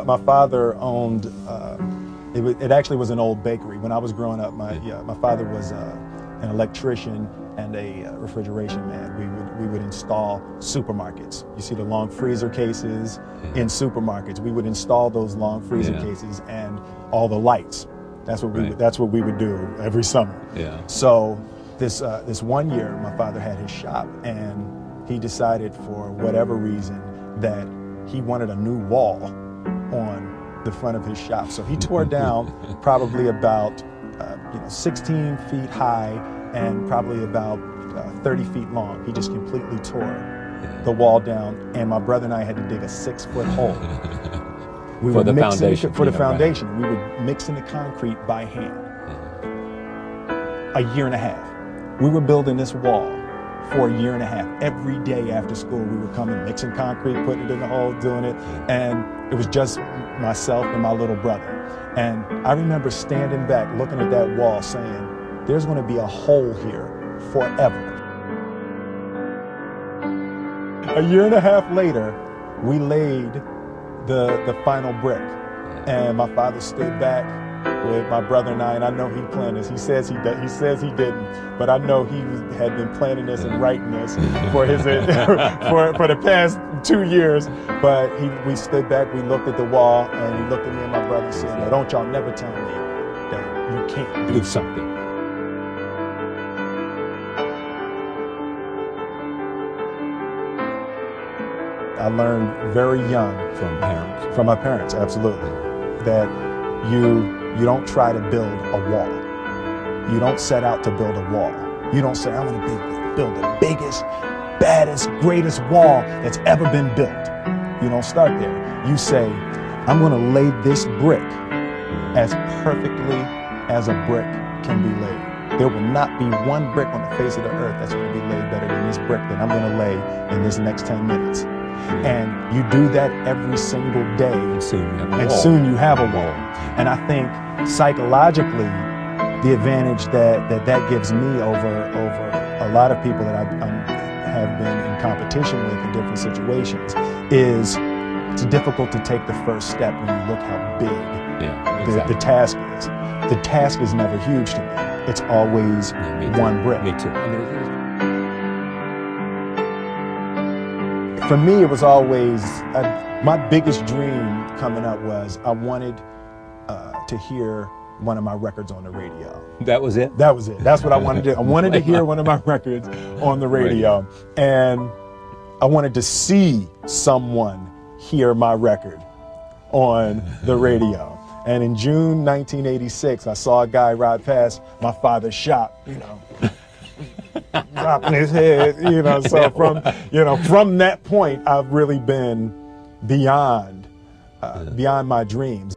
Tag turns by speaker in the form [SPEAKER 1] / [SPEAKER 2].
[SPEAKER 1] My father owned, it actually was an old bakery. When I was growing up, my father was an electrician and a refrigeration man. We would install supermarkets. You see the long freezer cases in supermarkets. We would install those long freezer cases and all the lights. That's what we would do every summer. So this one year, my father had his shop, and he decided for whatever reason that he wanted a new wall on the front of his shop. So he tore down probably about 16 feet high and probably about 30 feet long. He just completely tore the wall down, and my brother and I had to dig a 6-foot hole.
[SPEAKER 2] For the foundation.
[SPEAKER 1] For the foundation. We were mixing the concrete by hand. A year and a half. We were building this wall for a year and a half. Every day after school, we were coming, mixing concrete, putting it in the hole, doing it. And it was just myself and my little brother. And I remember standing back, looking at that wall, saying, there's going to be a hole here forever. A year and a half later, we laid the final brick. And my father stood back with my brother and I know he planned this. He says he didn't, but I know he had been planning this and writing this for his for the past 2 years. But we stood back, we looked at the wall, and he looked at me and my brother and said, "No, don't y'all never tell me that you can't do something." I learned very young from my parents, absolutely, that you don't try to build a wall. You don't set out to build a wall. You don't say, I'm gonna build the biggest, baddest, greatest wall that's ever been built. You don't start there. You say, I'm gonna lay this brick as perfectly as a brick can be laid. There will not be one brick on the face of the earth that's gonna be laid better than this brick that I'm gonna lay in this next 10 minutes. And you do that every single day, and soon you have a wall. And I think psychologically, the advantage that gives me over a lot of people that I have been in competition with in different situations is it's difficult to take the first step when you look how big the task is. The task is never huge to me. It's always one brick.
[SPEAKER 2] Me too.
[SPEAKER 1] For me, it was always, my biggest dream coming up was I wanted to hear one of my records on the radio.
[SPEAKER 2] That was it?
[SPEAKER 1] That was it. That's what I wanted to do. I wanted to hear one of my records on the radio. And I wanted to see someone hear my record on the radio. And in June 1986, I saw a guy ride past my father's shop, dropping his head, so from that point, I've really been beyond my dreams.